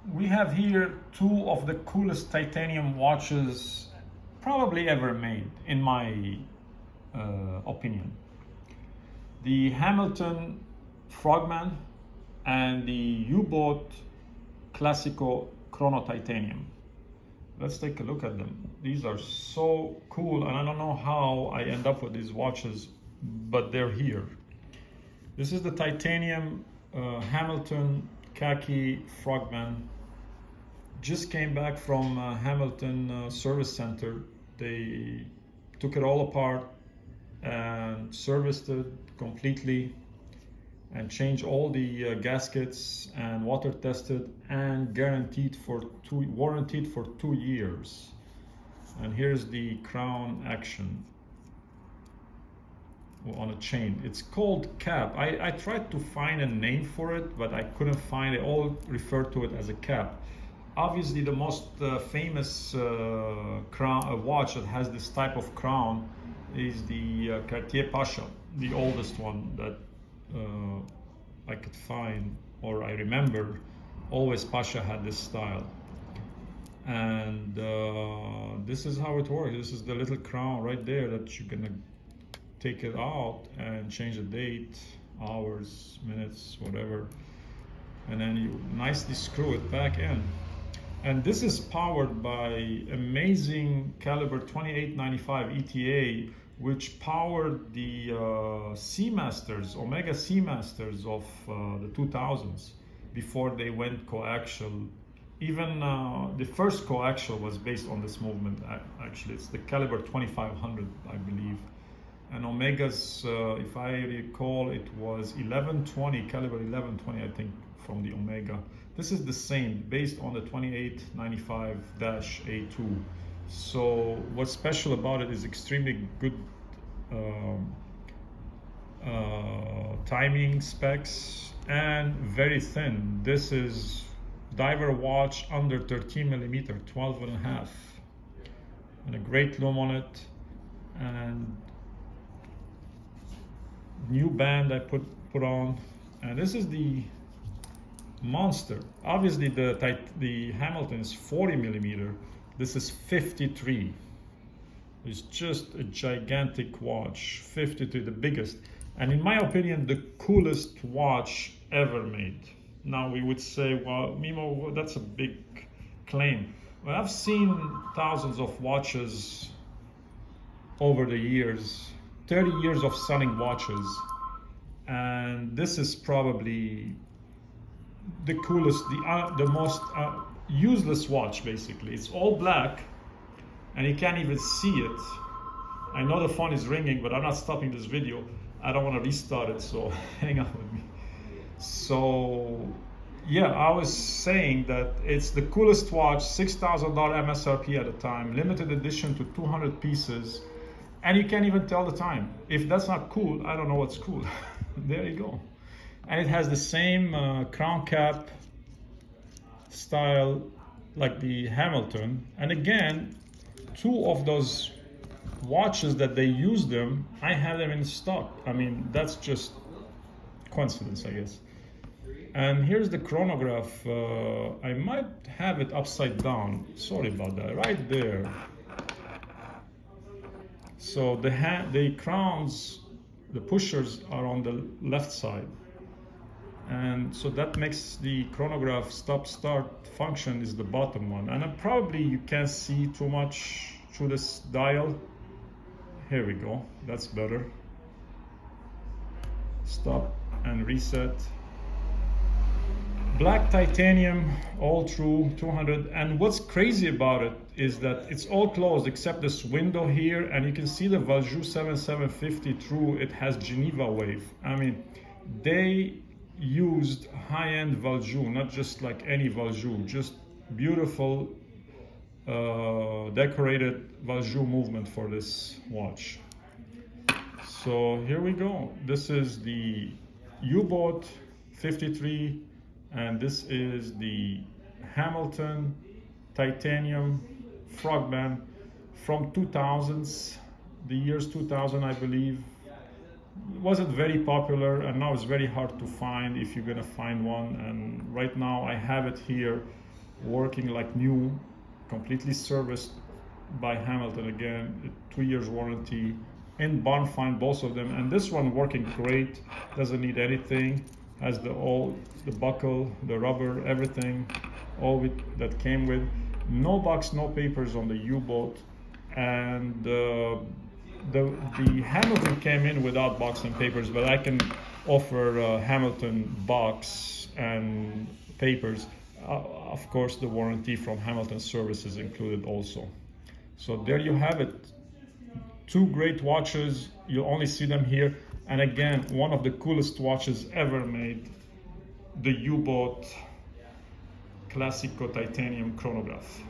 We have here two of the coolest titanium watches probably ever made, in my opinion. The Hamilton Frogman and the U-Boat Classico Chrono Titanium. Let's take a look at them. These are so cool, and I don't know how I end up with these watches, but they're here. This is the titanium Hamilton Khaki Frogman. Just came back from Hamilton Service Center. They took it all apart and serviced it completely and changed all the gaskets and water tested and warranted for 2 years. And here's the crown action on a chain. It's called cap. I tried to find a name for it, but I couldn't find it. All refer to it as a cap. Obviously, the most famous crown watch that has this type of crown is the Cartier Pasha, the oldest one that I could find, or I remember. Always Pasha had this style. And this is how it works. This is the little crown right there that you're gonna take it out and change the date, hours, minutes, whatever, and then you nicely screw it back in. And this is powered by amazing caliber 2895 ETA, which powered the Seamasters, Omega Seamasters of the 2000s before they went coaxial. Even the first coaxial was based on this movement. Actually, it's the caliber 2500, I believe. And Omega's, if I recall, it was 1120, caliber 1120, I think, from the Omega. This is the same, based on the 2895-A2. So what's special about it is extremely good timing specs and very thin. This is diver watch under 13 millimeter, 12 and a half, and a great lume on it, and new band I put on. And this is the monster. Obviously the Hamilton is 40 millimeter. This is 53. It's just a gigantic watch. 53, the biggest, and in my opinion the coolest watch ever made. Now we would say, well, Mimo, that's a big claim. Well, I've seen thousands of watches over the years, 30 years of selling watches, and this is probably the coolest, the most useless watch. Basically, it's all black and you can't even see it. I know the phone is ringing, but I'm not stopping this video. I don't want to restart it, so hang on with me. So yeah, I was saying that it's the coolest watch, $6,000 MSRP at the time, limited edition to 200 pieces, and you can't even tell the time. If that's not cool, I don't know what's cool. There you go. And it has the same crown cap style like the Hamilton. And again, two of those watches that they use them, I have them in stock. I mean, that's just coincidence, I guess. And here's the chronograph. I might have it upside down. Sorry about that. Right there. So the crowns, the pushers are on the left side. And so that makes the chronograph stop-start function is the bottom one. And probably you can't see too much through this dial. Here we go. That's better. Stop and reset. Black titanium, all through, 200. And what's crazy about it is that it's all closed except this window here, and you can see the Valjoux 7750 through. It has Geneva wave. I mean, they used high-end Valjoux, not just like any Valjoux, just beautiful decorated Valjoux movement for this watch. So here we go. This is the U-Boat 53, and this is the Hamilton titanium frogman from 2000s, the years 2000, I believe. It wasn't very popular, and now it's very hard to find if you're gonna find one. And right now I have it here working like new, completely serviced by Hamilton. Again, 2 years warranty, in BarnFind, both of them. And this one working great, doesn't need anything, has the buckle, the rubber, everything, that came with. No box, no papers on the U-boat. And the Hamilton came in without box and papers, but I can offer Hamilton box and papers. Of course, the warranty from Hamilton Service is included also. So there you have it. Two great watches. You'll only see them here. And again, one of the coolest watches ever made, the U-boat Classico titanium chronograph.